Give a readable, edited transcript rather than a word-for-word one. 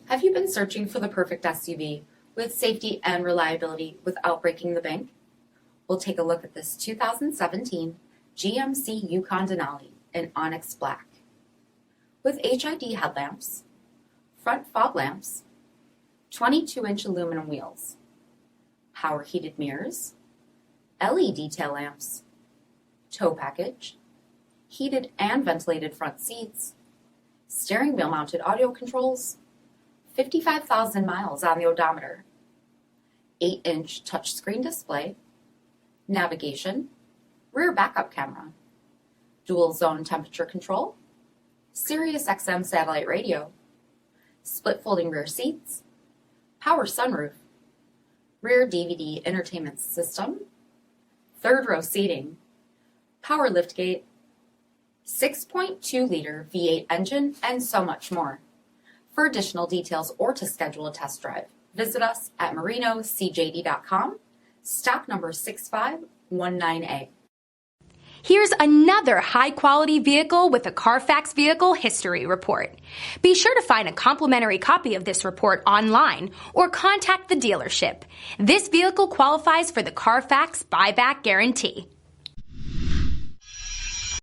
Have you been searching for the perfect SUV with safety and reliability without breaking the bank? We'll take a look at this 2017 GMC Yukon Denali in Onyx Black. With HID headlamps, front fog lamps, 22-inch aluminum wheels, power heated mirrors, LED tail lamps, tow package, heated and ventilated front seats, steering wheel mounted audio controls, 55,000 miles on the odometer, 8-inch touchscreen display, navigation, rear backup camera, dual zone temperature control, SIRIUSXM satellite radio, split folding rear seats, power sunroof, rear DVD entertainment system, third row seating, power liftgate, 6.2-liter V8 engine, and so much more. For additional details or to schedule a test drive, visit us at marinocjd.com, stock number 6519A. Here's another high-quality vehicle with a Carfax Vehicle History Report. Be sure to find a complimentary copy of this report online or contact the dealership. This vehicle qualifies for the Carfax Buyback Guarantee.